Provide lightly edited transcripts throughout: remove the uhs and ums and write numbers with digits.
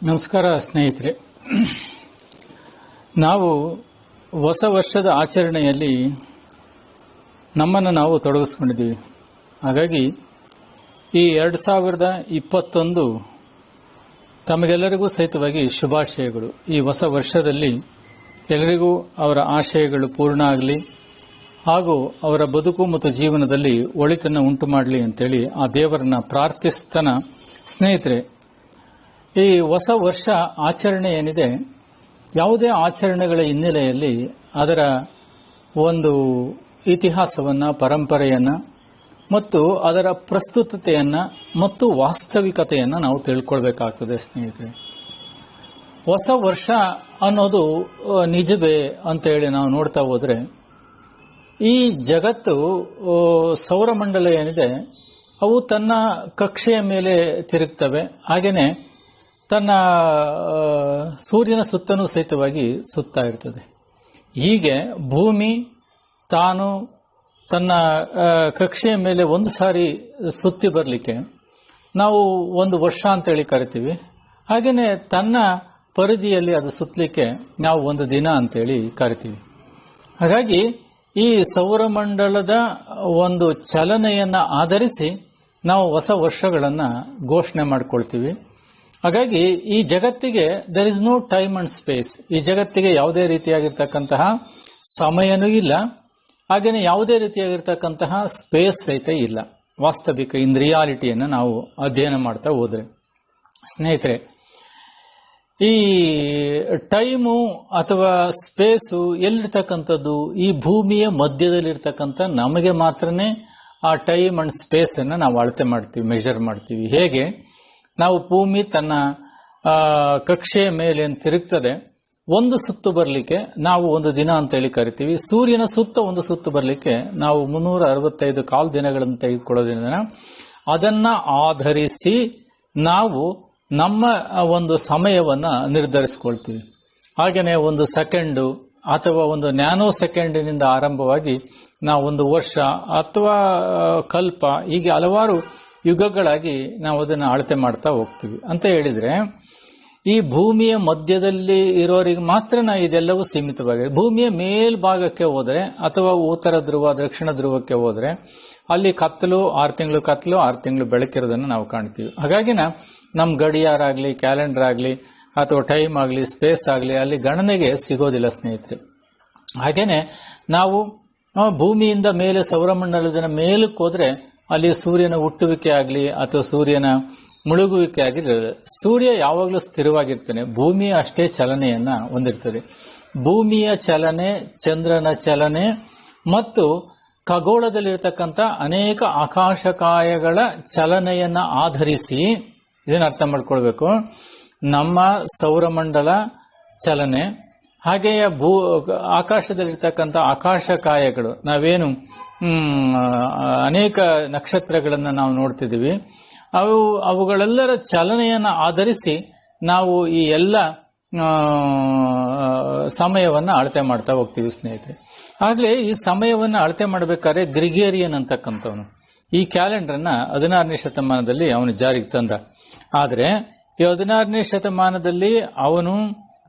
ನಮಸ್ಕಾರ ಸ್ನೇಹಿತರೆ. ನಾವು ಹೊಸ ವರ್ಷದ ಆಚರಣೆಯಲ್ಲಿ ನಮ್ಮನ್ನು ನಾವು ತೊಡಗಿಸ್ಕೊಂಡಿದ್ದೀವಿ. ಹಾಗಾಗಿ ಈ 2021 ತಮಗೆಲ್ಲರಿಗೂ ಸಹಿತವಾಗಿ ಶುಭಾಶಯಗಳು. ಈ ಹೊಸ ವರ್ಷದಲ್ಲಿ ಎಲ್ಲರಿಗೂ ಅವರ ಆಶಯಗಳು ಪೂರ್ಣ ಆಗಲಿ ಹಾಗೂ ಅವರ ಬದುಕು ಮತ್ತು ಜೀವನದಲ್ಲಿ ಒಳಿತನ್ನು ಉಂಟು ಮಾಡಲಿ ಅಂತೇಳಿ ಆ ದೇವರನ್ನ ಪ್ರಾರ್ಥಿಸ್ತಾನ. ಸ್ನೇಹಿತರೆ, ಈ ಹೊಸ ವರ್ಷ ಆಚರಣೆ ಏನಿದೆ, ಯಾವುದೇ ಆಚರಣೆಗಳ ಹಿನ್ನೆಲೆಯಲ್ಲಿ ಅದರ ಒಂದು ಇತಿಹಾಸವನ್ನು, ಪರಂಪರೆಯನ್ನು ಮತ್ತು ಅದರ ಪ್ರಸ್ತುತತೆಯನ್ನು ಮತ್ತು ವಾಸ್ತವಿಕತೆಯನ್ನು ನಾವು ತಿಳ್ಕೊಳ್ಬೇಕಾಗ್ತದೆ. ಸ್ನೇಹಿತರೆ, ಹೊಸ ವರ್ಷ ಅನ್ನೋದು ನಿಜವೇ ಅಂತೇಳಿ ನಾವು ನೋಡ್ತಾ ಹೋದರೆ, ಈ ಜಗತ್ತು ಸೌರಮಂಡಲ ಏನಿದೆ ಅವು ತನ್ನ ಕಕ್ಷೆಯ ಮೇಲೆ ತಿರುಗ್ತವೆ. ಹಾಗೆಯೇ ತನ್ನ ಸೂರ್ಯನ ಸುತ್ತನೂ ಸಹಿತವಾಗಿ ಸುತ್ತಾ ಇರ್ತದೆ. ಹೀಗೆ ಭೂಮಿ ತಾನು ತನ್ನ ಕಕ್ಷೆಯ ಮೇಲೆ ಒಂದು ಸಾರಿ ಸುತ್ತಿ ಬರಲಿಕ್ಕೆ ನಾವು ಒಂದು ವರ್ಷ ಅಂತೇಳಿ ಕರಿತೀವಿ. ಹಾಗೆಯೇ ತನ್ನ ಪರಿಧಿಯಲ್ಲಿ ಅದು ಸುತ್ತಲಿಕ್ಕೆ ನಾವು ಒಂದು ದಿನ ಅಂತೇಳಿ ಕರಿತೀವಿ. ಹಾಗಾಗಿ ಈ ಸೌರಮಂಡಲದ ಒಂದು ಚಲನೆಯನ್ನು ಆಧರಿಸಿ ನಾವು ಹೊಸ ವರ್ಷಗಳನ್ನು ಘೋಷಣೆ ಮಾಡಿಕೊಳ್ತೀವಿ. ಹಾಗಾಗಿ ಈ ಜಗತ್ತಿಗೆ there is no time and space. ಈ ಜಗತ್ತಿಗೆ ಯಾವುದೇ ರೀತಿಯಾಗಿರ್ತಕ್ಕಂತಹ ಸಮಯನೂ ಇಲ್ಲ, ಹಾಗೆಯೇ ಯಾವುದೇ ರೀತಿಯಾಗಿರ್ತಕ್ಕಂತಹ ಸ್ಪೇಸ್ ಸಹಿತ ಇಲ್ಲ. ವಾಸ್ತವಿಕ ಇನ್ ರಿಯಾಲಿಟಿಯನ್ನು ನಾವು ಅಧ್ಯಯನ ಮಾಡ್ತಾ ಹೋದ್ರೆ, ಸ್ನೇಹಿತರೆ, ಈ ಟೈಮು ಅಥವಾ ಸ್ಪೇಸು ಎಲ್ಲಿರ್ತಕ್ಕಂಥದ್ದು? ಈ ಭೂಮಿಯ ಮಧ್ಯದಲ್ಲಿರ್ತಕ್ಕಂಥ ನಮಗೆ ಮಾತ್ರನೇ ಆ ಟೈಮ್ ಅಂಡ್ ಸ್ಪೇಸ್ ಅನ್ನು ನಾವು ಅಳತೆ ಮಾಡ್ತೀವಿ, ಮೆಜರ್ ಮಾಡ್ತೀವಿ. ಹೇಗೆ ನಾವು ಭೂಮಿ ತನ್ನ ಕಕ್ಷೆಯ ಮೇಲೆ ತಿರುಗ್ತದೆ, ಒಂದು ಸುತ್ತು ಬರಲಿಕ್ಕೆ ನಾವು ಒಂದು ದಿನ ಅಂತೇಳಿ ಕರಿತೀವಿ. ಸೂರ್ಯನ ಸುತ್ತ ಒಂದು ಸುತ್ತು ಬರಲಿಕ್ಕೆ ನಾವು 365 ಕಾಲ್ ದಿನಗಳನ್ನು ತೆಗೆದುಕೊಳ್ಳೋದ್ರಿಂದ ಅದನ್ನ ಆಧರಿಸಿ ನಾವು ನಮ್ಮ ಒಂದು ಸಮಯವನ್ನು ನಿರ್ಧರಿಸಿಕೊಳ್ತೀವಿ. ಹಾಗೆಯೇ ಒಂದು ಸೆಕೆಂಡು ಅಥವಾ ಒಂದು ನ್ಯಾನೋ ಸೆಕೆಂಡಿನಿಂದ ಆರಂಭವಾಗಿ ನಾವು ಒಂದು ವರ್ಷ ಅಥವಾ ಕಲ್ಪ, ಹೀಗೆ ಹಲವಾರು ಯುಗಗಳಾಗಿ ನಾವು ಅದನ್ನು ಅಳತೆ ಮಾಡ್ತಾ ಹೋಗ್ತೀವಿ. ಅಂತ ಹೇಳಿದ್ರೆ ಈ ಭೂಮಿಯ ಮಧ್ಯದಲ್ಲಿ ಇರೋರಿಗೆ ಮಾತ್ರ ಇದೆಲ್ಲವೂ ಸೀಮಿತವಾಗಿದೆ. ಭೂಮಿಯ ಮೇಲ್ಭಾಗಕ್ಕೆ ಹೋದರೆ ಅಥವಾ ಉತ್ತರ ಧ್ರುವ, ದಕ್ಷಿಣ ಧ್ರುವಕ್ಕೆ ಹೋದರೆ ಅಲ್ಲಿ ಕತ್ತಲು, 6 ತಿಂಗಳು ಕತ್ತಲು, 6 ತಿಂಗಳು ಬೆಳಕಿರೋದನ್ನು ನಾವು ಕಾಣ್ತೀವಿ. ಹಾಗಾಗಿ ನಮ್ಮ ಗಡಿಯಾರ ಆಗಲಿ, ಕ್ಯಾಲೆಂಡರ್ ಆಗಲಿ ಅಥವಾ ಟೈಮ್ ಆಗಲಿ, ಸ್ಪೇಸ್ ಆಗಲಿ ಅಲ್ಲಿ ಗಣನೆಗೆ ಸಿಗೋದಿಲ್ಲ ಸ್ನೇಹಿತರೆ. ಹಾಗೇನೆ ನಾವು ಭೂಮಿಯಿಂದ ಮೇಲೆ ಸೌರಮಂಡಲದ ಮೇಲಕ್ಕೆ ಹೋದ್ರೆ ಅಲ್ಲಿ ಸೂರ್ಯನ ಹುಟ್ಟುವಿಕೆ ಆಗಲಿ ಅಥವಾ ಸೂರ್ಯನ ಮುಳುಗುವಿಕೆ ಆಗಿರ್ತದೆ. ಸೂರ್ಯ ಯಾವಾಗಲೂ ಸ್ಥಿರವಾಗಿರ್ತಾನೆ, ಭೂಮಿಯ ಅಷ್ಟೇ ಚಲನೆಯನ್ನ ಹೊಂದಿರ್ತದೆ. ಭೂಮಿಯ ಚಲನೆ, ಚಂದ್ರನ ಚಲನೆ ಮತ್ತು ಖಗೋಳದಲ್ಲಿರ್ತಕ್ಕಂಥ ಅನೇಕ ಆಕಾಶಕಾಯಗಳ ಚಲನೆಯನ್ನ ಆಧರಿಸಿ ಇದನ್ನು ಅರ್ಥ ಮಾಡ್ಕೊಳ್ಬೇಕು. ನಮ್ಮ ಸೌರಮಂಡಲ ಚಲನೆ, ಹಾಗೆಯೇ ಆಕಾಶದಲ್ಲಿರ್ತಕ್ಕಂಥ ಆಕಾಶಕಾಯಗಳು, ನಾವೇನು ಅನೇಕ ನಕ್ಷತ್ರಗಳನ್ನು ನಾವು ನೋಡ್ತಿದ್ದೀವಿ, ಅವುಗಳೆಲ್ಲರ ಚಲನೆಯನ್ನು ಆಧರಿಸಿ ನಾವು ಈ ಎಲ್ಲ ಸಮಯವನ್ನು ಅಳತೆ ಮಾಡ್ತಾ ಹೋಗ್ತೀವಿ ಸ್ನೇಹಿತರೆ. ಆಗಲೇ ಈ ಸಮಯವನ್ನು ಅಳತೆ ಮಾಡಬೇಕಾದ್ರೆ ಗ್ರಿಗೇರಿಯನ್ ಅಂತಕ್ಕಂಥವನು ಈ ಕ್ಯಾಲೆಂಡರ್ನ 16ನೇ ಶತಮಾನದಲ್ಲಿ ಅವನು ಜಾರಿಗೆ ತಂದ. ಆದರೆ ಈ 16ನೇ ಶತಮಾನದಲ್ಲಿ ಅವನು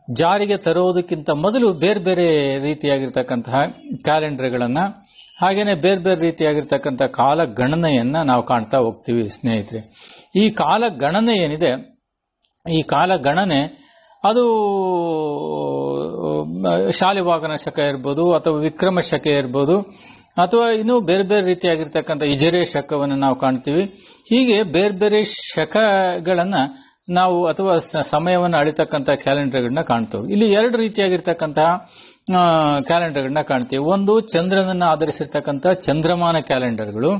ಜಾರಿಗೆ ತರೋದಕ್ಕಿಂತ ಮೊದಲು ಬೇರೆ ಬೇರೆ ರೀತಿಯಾಗಿರ್ತಕ್ಕಂತಹ ಕ್ಯಾಲೆಂಡರ್ಗಳನ್ನು, ಹಾಗೇನೆ ಬೇರೆ ಬೇರೆ ರೀತಿಯಾಗಿರ್ತಕ್ಕಂಥ ಕಾಲ ಗಣನೆಯನ್ನ ನಾವು ಕಾಣ್ತಾ ಹೋಗ್ತೀವಿ ಸ್ನೇಹಿತರೆ. ಈ ಕಾಲ ಗಣನೆ ಏನಿದೆ, ಈ ಕಾಲ ಗಣನೆ ಅದು ಶಾಲಿವಾಹನ ಶಕ ಇರ್ಬೋದು ಅಥವಾ ವಿಕ್ರಮ ಶಕ ಇರ್ಬೋದು ಅಥವಾ ಇನ್ನೂ ಬೇರೆ ಬೇರೆ ರೀತಿಯಾಗಿರ್ತಕ್ಕಂಥ ಇಜರೆ ಶಕವನ್ನು ನಾವು ಕಾಣ್ತೀವಿ. ಹೀಗೆ ಬೇರೆ ಬೇರೆ ಶಕಗಳನ್ನ ನಾವು ಅಥವಾ ಸಮಯವನ್ನು ಅಳಿತಕ್ಕಂಥ ಕ್ಯಾಲೆಂಡರ್ಗಳನ್ನ ಕಾಣ್ತೇವೆ. ಇಲ್ಲಿ 2 ರೀತಿಯಾಗಿರ್ತಕ್ಕಂತಹ ಕ್ಯಾಲೆಂಡರ್ಗಳನ್ನ ಕಾಣ್ತೀವಿ. ಒಂದು ಚಂದ್ರನನ್ನು ಆಧರಿಸಿರ್ತಕ್ಕಂಥ ಚಂದ್ರಮಾನ ಕ್ಯಾಲೆಂಡರ್ಗಳು,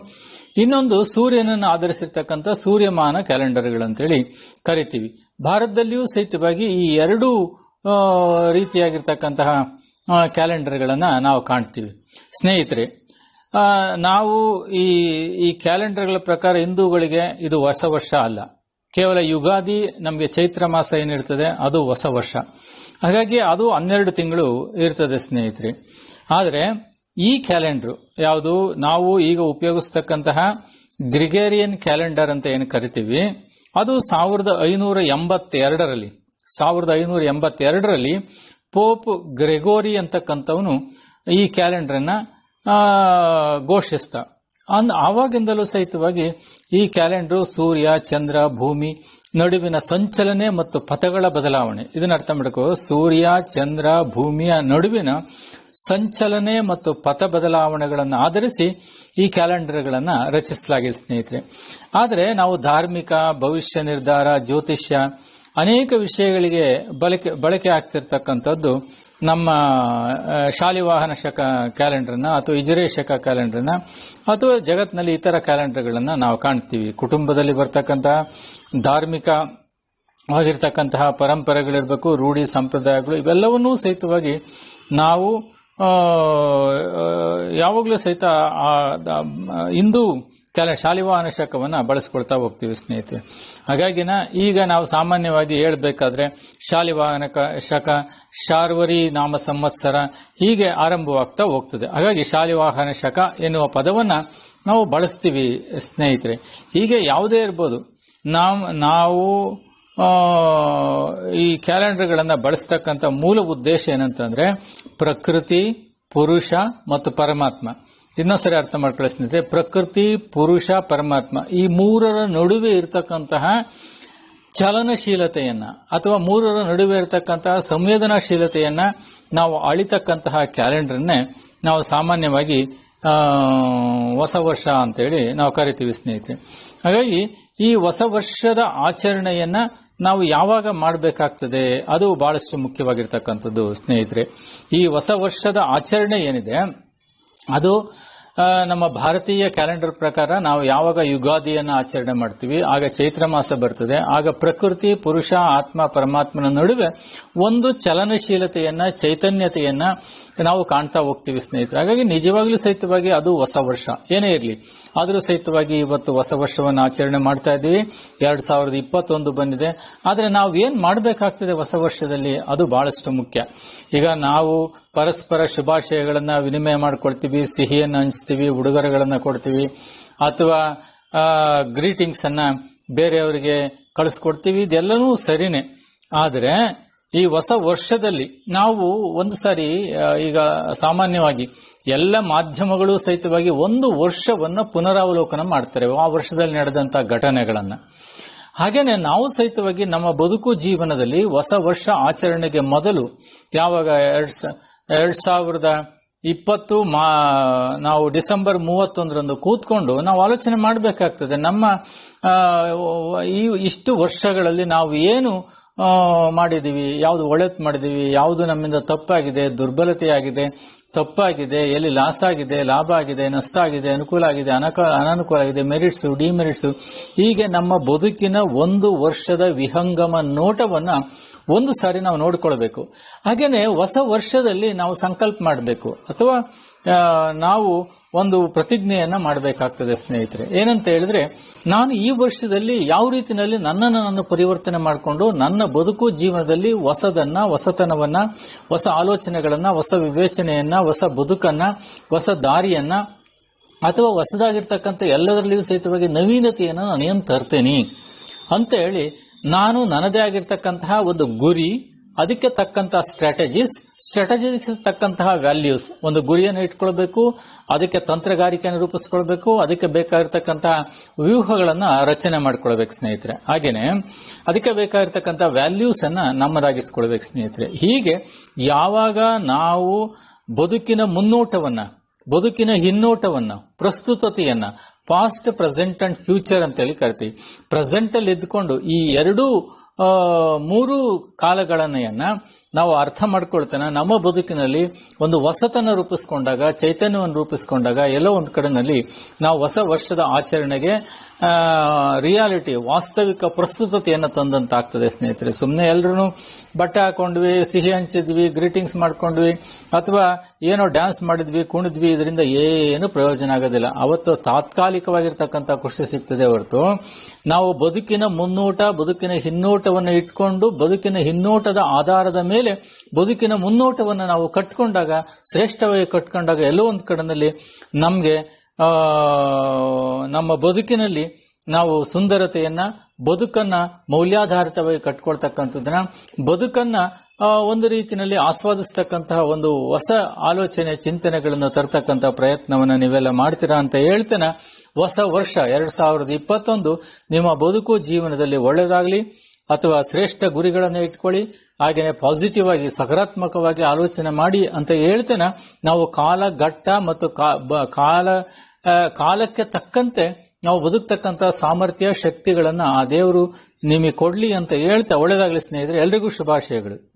ಇನ್ನೊಂದು ಸೂರ್ಯನನ್ನು ಆಧರಿಸಿರ್ತಕ್ಕಂಥ ಸೂರ್ಯಮಾನ ಕ್ಯಾಲೆಂಡರ್ಗಳು ಅಂತೇಳಿ ಕರಿತೀವಿ. ಭಾರತದಲ್ಲಿಯೂ ಸಹಿತವಾಗಿ ಈ 2 ರೀತಿಯಾಗಿರ್ತಕ್ಕಂತಹ ಕ್ಯಾಲೆಂಡರ್ಗಳನ್ನ ನಾವು ಕಾಣ್ತೀವಿ ಸ್ನೇಹಿತರೆ. ನಾವು ಈ ಕ್ಯಾಲೆಂಡರ್ಗಳ ಪ್ರಕಾರ ಹಿಂದೂಗಳಿಗೆ ಇದು ಹೊಸ ವರ್ಷ ಅಲ್ಲ. ಕೇವಲ ಯುಗಾದಿ ನಮಗೆ ಚೈತ್ರ ಮಾಸ ಏನಿರ್ತದೆ ಅದು ಹೊಸ ವರ್ಷ. ಹಾಗಾಗಿ ಅದು 12 ತಿಂಗಳು ಇರ್ತದೆ ಸ್ನೇಹಿತರೆ. ಆದರೆ ಈ ಕ್ಯಾಲೆಂಡರ್ ಯಾವುದು ನಾವು ಈಗ ಉಪಯೋಗಿಸ್ತಕ್ಕಂತಹ ಗ್ರಿಗೇರಿಯನ್ ಕ್ಯಾಲೆಂಡರ್ ಅಂತ ಏನು ಕರಿತೀವಿ, ಅದು 1582ರಲ್ಲಿ 1582ರಲ್ಲಿ ಪೋಪ್ ಗ್ರೆಗೋರಿ ಅಂತಕ್ಕಂಥವನು ಈ ಕ್ಯಾಲೆಂಡರ್ನ ಘೋಷಿಸ್ತ. ಆವಾಗಿಂದಲೂ ಸಹಿತವಾಗಿ ಈ ಕ್ಯಾಲೆಂಡರ್ ಸೂರ್ಯ, ಚಂದ್ರ, ಭೂಮಿ ನಡುವಿನ ಸಂಚಲನೆ ಮತ್ತು ಪಥಗಳ ಬದಲಾವಣೆ, ಇದನ್ನ ಅರ್ಥ ಮಾಡ್ಕೋ. ಸೂರ್ಯ, ಚಂದ್ರ, ಭೂಮಿಯ ನಡುವಿನ ಸಂಚಲನೆ ಮತ್ತು ಪಥ ಬದಲಾವಣೆಗಳನ್ನು ಆಧರಿಸಿ ಈ ಕ್ಯಾಲೆಂಡರ್ಗಳನ್ನು ರಚಿಸಲಾಗಿದೆ ಸ್ನೇಹಿತರೆ. ಆದರೆ ನಾವು ಧಾರ್ಮಿಕ, ಭವಿಷ್ಯ ನಿರ್ಧಾರ, ಜ್ಯೋತಿಷ್ಯ ಅನೇಕ ವಿಷಯಗಳಿಗೆ ಬಳಕೆ ಆಗ್ತಿರ್ತಕ್ಕಂಥದ್ದು ನಮ್ಮ ಶಾಲಿವಾಹನ ಶಕ ಕ್ಯಾಲೆಂಡರ್ನ ಅಥವಾ ಇಜರೆ ಶಕ ಕ್ಯಾಲೆಂಡರ್ನ ಅಥವಾ ಜಗತ್ತಿನಲ್ಲಿ ಇತರ ಕ್ಯಾಲೆಂಡರ್ಗಳನ್ನ ನಾವು ಕಾಣ್ತೀವಿ. ಕುಟುಂಬದಲ್ಲಿ ಬರ್ತಕ್ಕಂತಹ ಧಾರ್ಮಿಕ ಆಗಿರ್ತಕ್ಕಂತಹ ಪರಂಪರೆಗಳಿರಬೇಕು, ರೂಢಿ ಸಂಪ್ರದಾಯಗಳು, ಇವೆಲ್ಲವನ್ನೂ ಸಹಿತವಾಗಿ ನಾವು ಯಾವಾಗಲೂ ಸಹಿತ ಹಿಂದೂ ಶಾಲಿವಾಹನ ಶಕವನ್ನ ಬಳಸ್ಕೊಳ್ತಾ ಹೋಗ್ತೀವಿ ಸ್ನೇಹಿತರೆ. ಹಾಗಾಗಿನ ಈಗ ನಾವು ಸಾಮಾನ್ಯವಾಗಿ ಹೇಳ್ಬೇಕಾದ್ರೆ ಶಾಲಿವಾಹನ ಶಕ, ಶಾರ್ವರಿ ನಾಮ ಸಂವತ್ಸರ ಹೀಗೆ ಆರಂಭವಾಗ್ತಾ ಹೋಗ್ತದೆ. ಹಾಗಾಗಿ ಶಾಲಿವಾಹನ ಶಕ ಎನ್ನುವ ಪದವನ್ನ ನಾವು ಬಳಸ್ತೀವಿ ಸ್ನೇಹಿತರೆ. ಹೀಗೆ ಯಾವುದೇ ಇರ್ಬೋದು, ನಾವು ಈ ಕ್ಯಾಲೆಂಡರ್ಗಳನ್ನ ಬಳಸ್ತಕ್ಕಂಥ ಮೂಲ ಉದ್ದೇಶ ಏನಂತಂದ್ರೆ ಪ್ರಕೃತಿ, ಪುರುಷ ಮತ್ತು ಪರಮಾತ್ಮ. ಇನ್ನೊಂದ್ಸರಿ ಅರ್ಥ ಮಾಡ್ಕೊಳ್ಳಿ ಸ್ನೇಹಿತರೆ. ಪ್ರಕೃತಿ, ಪುರುಷ, ಪರಮಾತ್ಮ ಈ ಮೂರರ ನಡುವೆ ಇರತಕ್ಕಂತಹ ಚಲನಶೀಲತೆಯನ್ನ ಅಥವಾ ಮೂರರ ನಡುವೆ ಇರತಕ್ಕಂತಹ ಸಂವೇದನಾಶೀಲತೆಯನ್ನ ನಾವು ಅಳಿತಕ್ಕಂತಹ ಕ್ಯಾಲೆಂಡರ್ನೇ ನಾವು ಸಾಮಾನ್ಯವಾಗಿ ಹೊಸ ವರ್ಷ ಅಂತೇಳಿ ನಾವು ಕರಿತೀವಿ ಸ್ನೇಹಿತರೆ. ಹಾಗಾಗಿ ಈ ಹೊಸ ವರ್ಷದ ಆಚರಣೆಯನ್ನ ನಾವು ಯಾವಾಗ ಮಾಡಬೇಕಾಗ್ತದೆ ಅದು ಬಹಳಷ್ಟು ಮುಖ್ಯವಾಗಿರ್ತಕ್ಕಂಥದ್ದು ಸ್ನೇಹಿತರೆ. ಈ ಹೊಸ ವರ್ಷದ ಆಚರಣೆ ಏನಿದೆ ಅದು ನಮ್ಮ ಭಾರತೀಯ ಕ್ಯಾಲೆಂಡರ್ ಪ್ರಕಾರ ನಾವು ಯಾವಾಗ ಯುಗಾದಿಯನ್ನು ಆಚರಣೆ ಮಾಡ್ತೀವಿ ಆಗ ಚೈತ್ರ ಮಾಸ ಬರ್ತದೆ. ಆಗ ಪ್ರಕೃತಿ, ಪುರುಷ, ಆತ್ಮ, ಪರಮಾತ್ಮನ ನಡುವೆ ಒಂದು ಚಲನಶೀಲತೆಯನ್ನ, ಚೈತನ್ಯತೆಯನ್ನ ನಾವು ಕಾಣ್ತಾ ಹೋಗ್ತೀವಿ ಸ್ನೇಹಿತರೆ. ಹಾಗಾಗಿ ನಿಜವಾಗ್ಲೂ ಸಹಿತವಾಗಿ ಅದು ಹೊಸ ವರ್ಷ ಏನೇ ಇರಲಿ, ಆದರೂ ಸಹಿತವಾಗಿ ಇವತ್ತು ಹೊಸ ವರ್ಷವನ್ನು ಆಚರಣೆ ಮಾಡ್ತಾ ಇದ್ದೀವಿ. 2021 ಬಂದಿದೆ. ಆದರೆ ನಾವು ಏನ್ ಮಾಡಬೇಕಾಗ್ತದೆ ಹೊಸ ವರ್ಷದಲ್ಲಿ ಅದು ಬಹಳಷ್ಟು ಮುಖ್ಯ. ಈಗ ನಾವು ಪರಸ್ಪರ ಶುಭಾಶಯಗಳನ್ನ ವಿನಿಮಯ ಮಾಡ್ಕೊಳ್ತೀವಿ, ಸಿಹಿಯನ್ನು ಹಂಚ್ತೀವಿ, ಉಡುಗೊರೆಗಳನ್ನ ಕೊಡ್ತೀವಿ ಅಥವಾ ಗ್ರೀಟಿಂಗ್ಸ್ ಅನ್ನ ಬೇರೆಯವರಿಗೆ ಕಳಿಸ್ಕೊಡ್ತೀವಿ. ಇದೆಲ್ಲನೂ ಸರಿನೇ. ಆದರೆ ಈ ಹೊಸ ವರ್ಷದಲ್ಲಿ ನಾವು ಒಂದು ಸಾರಿ ಈಗ ಸಾಮಾನ್ಯವಾಗಿ ಎಲ್ಲ ಮಾಧ್ಯಮಗಳು ಸಹಿತವಾಗಿ ಒಂದು ವರ್ಷವನ್ನ ಪುನರಾವಲೋಕನ ಮಾಡ್ತಾರೆ, ಆ ವರ್ಷದಲ್ಲಿ ನಡೆದಂತಹ ಘಟನೆಗಳನ್ನ. ಹಾಗೇನೆ ನಾವು ಸಹಿತವಾಗಿ ನಮ್ಮ ಬದುಕು ಜೀವನದಲ್ಲಿ ಹೊಸ ವರ್ಷ ಆಚರಣೆಗೆ ಮೊದಲು ಯಾವಾಗ 2020 ನಾವು ಡಿಸೆಂಬರ್ 31ರಂದು ಕೂತ್ಕೊಂಡು ನಾವು ಆಲೋಚನೆ ಮಾಡಬೇಕಾಗ್ತದೆ. ನಮ್ಮ ಇಷ್ಟು ವರ್ಷಗಳಲ್ಲಿ ನಾವು ಏನು ಮಾಡಿದೀವಿ, ಯಾವುದು ಒಳ್ಳೆತ್ ಮಾಡಿದೀವಿ, ಯಾವುದು ನಮ್ಮಿಂದ ತಪ್ಪಾಗಿದೆ, ದುರ್ಬಲತೆಯಾಗಿದೆ, ತಪ್ಪಾಗಿದೆ, ಎಲ್ಲಿ ಲಾಸ್ ಆಗಿದೆ, ಲಾಭ ಆಗಿದೆ, ನಷ್ಟ ಆಗಿದೆ, ಅನುಕೂಲ ಆಗಿದೆ, ಅನಾನುಕೂಲ ಆಗಿದೆ, ಮೆರಿಟ್ಸ್, ಡಿಮೆರಿಟ್ಸ್, ಹೀಗೆ ನಮ್ಮ ಬದುಕಿನ ಒಂದು ವರ್ಷದ ವಿಹಂಗಮ ನೋಟವನ್ನ ಒಂದು ಸಾರಿ ನಾವು ನೋಡ್ಕೊಳ್ಬೇಕು. ಹಾಗೇನೆ ಹೊಸ ವರ್ಷದಲ್ಲಿ ನಾವು ಸಂಕಲ್ಪ ಮಾಡಬೇಕು ಅಥವಾ ನಾವು ಒಂದು ಪ್ರತಿಜ್ಞೆಯನ್ನ ಮಾಡಬೇಕಾಗ್ತದೆ ಸ್ನೇಹಿತರೆ. ಏನಂತ ಹೇಳಿದ್ರೆ, ನಾನು ಈ ವರ್ಷದಲ್ಲಿ ಯಾವ ರೀತಿಯಲ್ಲಿ ನನ್ನನ್ನು ನಾನು ಪರಿವರ್ತನೆ ಮಾಡಿಕೊಂಡು ನನ್ನ ಬದುಕು ಜೀವನದಲ್ಲಿ ಹೊಸತನವನ್ನ, ಹೊಸ ಆಲೋಚನೆಗಳನ್ನ, ಹೊಸ ವಿವೇಚನೆಯನ್ನ, ಹೊಸ ಬದುಕನ್ನ, ಹೊಸ ದಾರಿಯನ್ನ ಅಥವಾ ಹೊಸದಾಗಿರ್ತಕ್ಕಂಥ ಎಲ್ಲದರಲ್ಲಿಯೂ ಸಹಿತವಾಗಿ ನವೀನತೆಯನ್ನು ನಾನು ಏನು ತರ್ತೇನೆ ಅಂತ ಹೇಳಿ ನಾನು ನನ್ನದೇ ಆಗಿರ್ತಕ್ಕಂತಹ ಒಂದು ಗುರಿ, ಅದಕ್ಕೆ ತಕ್ಕಂತಹ ಸ್ಟ್ರಾಟಜಿಸ್ ತಕ್ಕಂತಹ ವ್ಯಾಲ್ಯೂಸ್, ಒಂದು ಗುರಿಯನ್ನು ಇಟ್ಕೊಳ್ಬೇಕು, ಅದಕ್ಕೆ ತಂತ್ರಗಾರಿಕೆಯನ್ನು ರೂಪಿಸ್ಕೊಳ್ಬೇಕು, ಅದಕ್ಕೆ ಬೇಕಾಗಿರ್ತಕ್ಕಂತಹ ವ್ಯೂಹಗಳನ್ನ ರಚನೆ ಮಾಡ್ಕೊಳ್ಬೇಕು ಸ್ನೇಹಿತರೆ. ಹಾಗೇನೆ ಅದಕ್ಕೆ ಬೇಕಾಗಿರ್ತಕ್ಕಂತಹ ವ್ಯಾಲ್ಯೂಸ್ ಅನ್ನ ನಮ್ಮದಾಗಿಸ್ಕೊಳ್ಬೇಕು ಸ್ನೇಹಿತರೆ. ಹೀಗೆ ಯಾವಾಗ ನಾವು ಬದುಕಿನ ಮುನ್ನೋಟವನ್ನ, ಬದುಕಿನ ಹಿನ್ನೋಟವನ್ನ, ಪ್ರಸ್ತುತತೆಯನ್ನ, ಪಾಸ್ಟ್, ಪ್ರೆಸೆಂಟ್ ಅಂಡ್ ಫ್ಯೂಚರ್ ಅಂತೇಳಿ ಕರಿತೀವಿ. ಪ್ರೆಸೆಂಟ್ ಅಲ್ಲಿ ಇದ್ಕೊಂಡು ಈ ಮೂರು ಕಾಲಗಳನ್ನ ನಾವು ಅರ್ಥ ಮಾಡ್ಕೊಳ್ತೇನೆ. ನಮ್ಮ ಬದುಕಿನಲ್ಲಿ ಒಂದು ಹೊಸತನ ರೂಪಿಸ್ಕೊಂಡಾಗ, ಚೈತನ್ಯವನ್ನು ರೂಪಿಸ್ಕೊಂಡಾಗ ಎಲ್ಲೋ ಒಂದು ಕಡೆನಲ್ಲಿ ನಾವು ಹೊಸ ವರ್ಷದ ಆಚರಣೆಗೆ ರಿಯಾಲಿಟಿ, ವಾಸ್ತವಿಕ ಪ್ರಸ್ತುತತೆಯನ್ನು ತಂದಂತಾಗ್ತದೆ ಸ್ನೇಹಿತರೆ. ಸುಮ್ಮನೆ ಎಲ್ಲರೂ ಬಟ್ಟೆ ಹಾಕೊಂಡ್ವಿ, ಸಿಹಿ ಹಂಚಿದ್ವಿ, ಗ್ರೀಟಿಂಗ್ಸ್ ಮಾಡ್ಕೊಂಡ್ವಿ ಅಥವಾ ಏನೋ ಡ್ಯಾನ್ಸ್ ಮಾಡಿದ್ವಿ, ಕುಣಿದ್ವಿ, ಇದರಿಂದ ಏನು ಪ್ರಯೋಜನ ಆಗೋದಿಲ್ಲ. ಅವತ್ತು ತಾತ್ಕಾಲಿಕವಾಗಿರ್ತಕ್ಕಂಥ ಖುಷಿ ಸಿಗ್ತದೆ ಹೊರತು ನಾವು ಬದುಕಿನ ಮುನ್ನೋಟ, ಬದುಕಿನ ಹಿನ್ನೋಟವನ್ನು ಇಟ್ಕೊಂಡು ಬದುಕಿನ ಹಿನ್ನೋಟದ ಆಧಾರದ ಮೇಲೆ ಬದುಕಿನ ಮುನ್ನೋಟವನ್ನು ನಾವು ಕಟ್ಕೊಂಡಾಗ, ಶ್ರೇಷ್ಠವಾಗಿ ಕಟ್ಕೊಂಡಾಗ ಎಲ್ಲೋ ಒಂದು ಕಡೆನಲ್ಲಿ ನಮ್ಗೆ ನಮ್ಮ ಬದುಕಿನಲ್ಲಿ ನಾವು ಸುಂದರತೆಯನ್ನ, ಬದುಕನ್ನ ಮೌಲ್ಯಾಧಾರಿತವಾಗಿ ಕಟ್ಕೊಳ್ತಕ್ಕಂಥದ್ದನ್ನ, ಬದುಕನ್ನ ಒಂದು ರೀತಿಯಲ್ಲಿ ಆಸ್ವಾದಿಸ್ತಕ್ಕಂತಹ ಒಂದು ಹೊಸ ಆಲೋಚನೆ ಚಿಂತನೆಗಳನ್ನು ತರ್ತಕ್ಕಂಥ ಪ್ರಯತ್ನವನ್ನ ನೀವೆಲ್ಲ ಮಾಡ್ತೀರಾ ಅಂತ ಹೇಳ್ತೇನೆ. ಹೊಸ ವರ್ಷ 2021 ನಿಮ್ಮ ಬದುಕು ಜೀವನದಲ್ಲಿ ಒಳ್ಳೆಯದಾಗಲಿ, ಅಥವಾ ಶ್ರೇಷ್ಠ ಗುರಿಗಳನ್ನು ಇಟ್ಕೊಳ್ಳಿ, ಹಾಗೇನೆ ಪಾಸಿಟಿವ್ ಆಗಿ ಸಕಾರಾತ್ಮಕವಾಗಿ ಆಲೋಚನೆ ಮಾಡಿ ಅಂತ ಹೇಳ್ತೇನೆ. ನಾವು ಕಾಲಘಟ್ಟ ಮತ್ತು ಕಾಲಕ್ಕೆ ತಕ್ಕಂತೆ ನಾವು ಬದುಕ್ತಕ್ಕಂಥ ಸಾಮರ್ಥ್ಯ ಶಕ್ತಿಗಳನ್ನ ಆ ದೇವರು ನಿಮಗೆ ಕೊಡ್ಲಿ ಅಂತ ಹೇಳ್ತಾ ಒಳ್ಳೆಯದಾಗಲಿ ಸ್ನೇಹಿತರೆ. ಎಲ್ರಿಗೂ ಶುಭಾಶಯಗಳು.